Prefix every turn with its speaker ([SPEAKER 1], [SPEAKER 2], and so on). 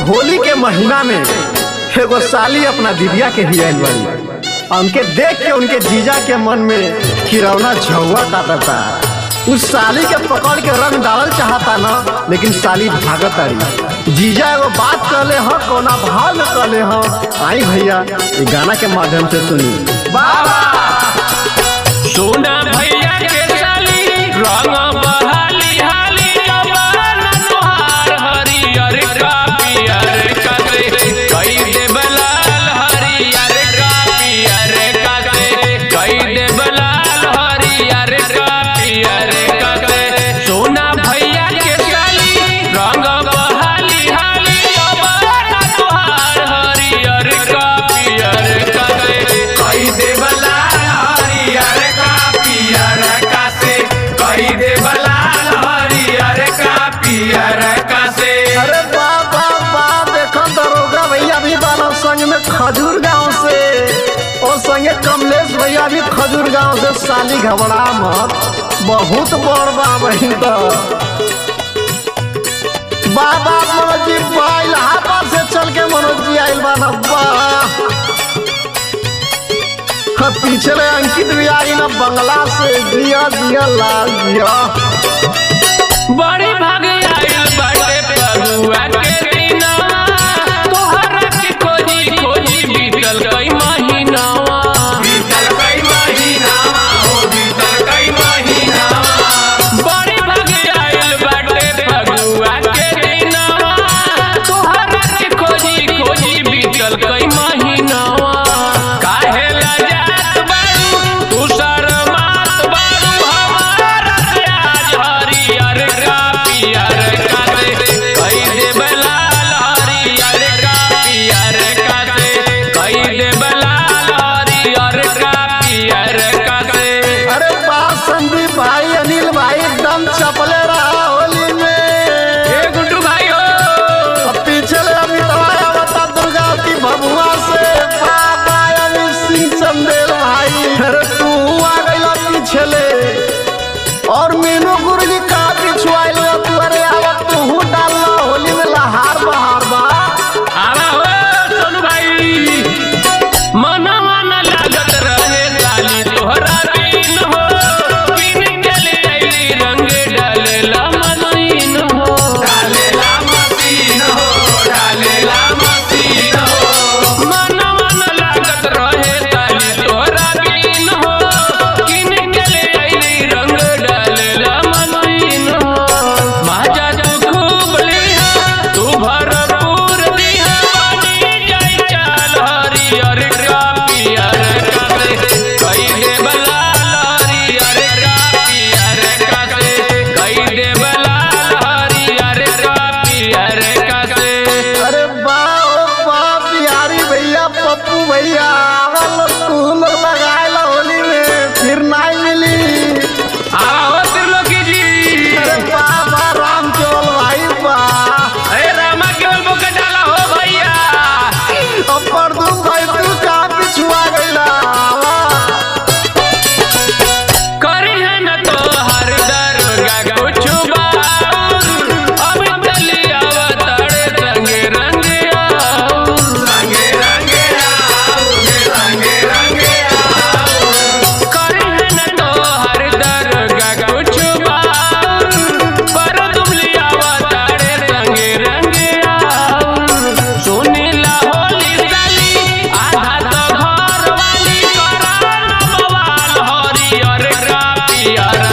[SPEAKER 1] होली के महीना में एगो साली अपना दीदिया के ही आइल बाड़ी। उनके देख के उनके जीजा के मन में खिरौना झौवा काटता। उस साली के पकड़ के रंग डालल चाहता ना, लेकिन साली भागत आड़ी। जीजा एगो बात कहले हो, कोना भाव में कहले हो, आई भैया ये गाना के माध्यम से सुनी। बाबा
[SPEAKER 2] सोना भैया के साली रंग बहाली हाली जवान तोहार हरियर का पियर का दे कई दे बलाल हरियर का पियर का दे कई दे बलाल हरियर का पियर का दे। सोना भैया के साली रंग बहाली हाली जवान तोहार हरियर का पियर का दे कई दे बलाल हरियर का पियर का से कई दे बलाल हरियर का पियर का से।
[SPEAKER 1] अरे बाबा देखो दरोगा भैया भी बाला संग में खजूर गांव से, और संगे कमलेश भैया भी खजूर गांव से। साली घबरा मत, बहुत बड़ बा बहिन। तो बाबा मनोज जी इलाहाबाद से चल के मनोज जी आइल बा। पीछे रे अंकित भी आई ना बंगला से। दिया दिया लाल दिया
[SPEAKER 2] बड़ी भाग आइल बाटे पगुआ के दिनवा तोहरा के खोजी खोजी बीतल कई महीनावा बीतल कई महीनावा हो बीतल कई महीनावा। बड़ी भाग आइल बाटे पगुआ के दिनवा तोहरा के खोजी खोजी बीतल कई महीनावा। काहे लजात बारू तू शर्मात बारू हमारा से आज हरियर का पियर का दे कई दे बलाल हरियर का पियर का दे कई दे बलाल हरियर का पियर का दे।
[SPEAKER 1] अरे बात संदीप भाई अनिल भाई एकदम चपले रहा होली में।
[SPEAKER 2] ए गुड्डू भाई हो
[SPEAKER 1] पीछे ले अभी दवाया बता दुर्गा की भभुआ से। बाबा अनिल सिंह चंदेल भाई, अरे तू आ गइला पीछे ले। और मीनू गुरु जी का पिछुआइल तू। अरे अब तू डालना होली में लहार बहार बा।
[SPEAKER 2] आवा हो सोनू भाई मनवा न लागत रहे साली तोहरा बिन हो बिन के ले आइली रंग डालेला मसीन हो डालेला मसीन हो डालेला मसीन हो। मनवा न लागत रहे साली तोहरा बिन हो बिन के ले आइली रंग डालेला मसीन हो। माजा तू खूब लिहा तू भरपूर दिहा बनी जाई चाल हरियर का पियर का दे कई दे बलाल हरियर का पियर का दे कई दे बलाल हरियर का पियर का दे।
[SPEAKER 1] अरे बा ओ बा बिहारी भैया पप्पू भैया आवल तू लोग लगाए होली में फिर नहीं मिली।
[SPEAKER 2] आओ त्रिलोकी जी
[SPEAKER 1] अरे बाबा राम केवल भाई बा।
[SPEAKER 2] अरे रामा केवल बोका डाला हो भैया
[SPEAKER 1] अब परदूस भाई तू का पिछुआ गइला।
[SPEAKER 2] करे है न तो हर दरोगा कुछ बाउर अब चली अवतारे रंगे रंगे आउर रंगे रंगे आउर रंगे रंगे आउर। करे है न तो हर दरोगा कुछ बाउर पर तुम लिया अवतारे रंगे रंगे आउर। सुनीला होली साली आधा तो घर वाली कराना बवाल हरियर का पियर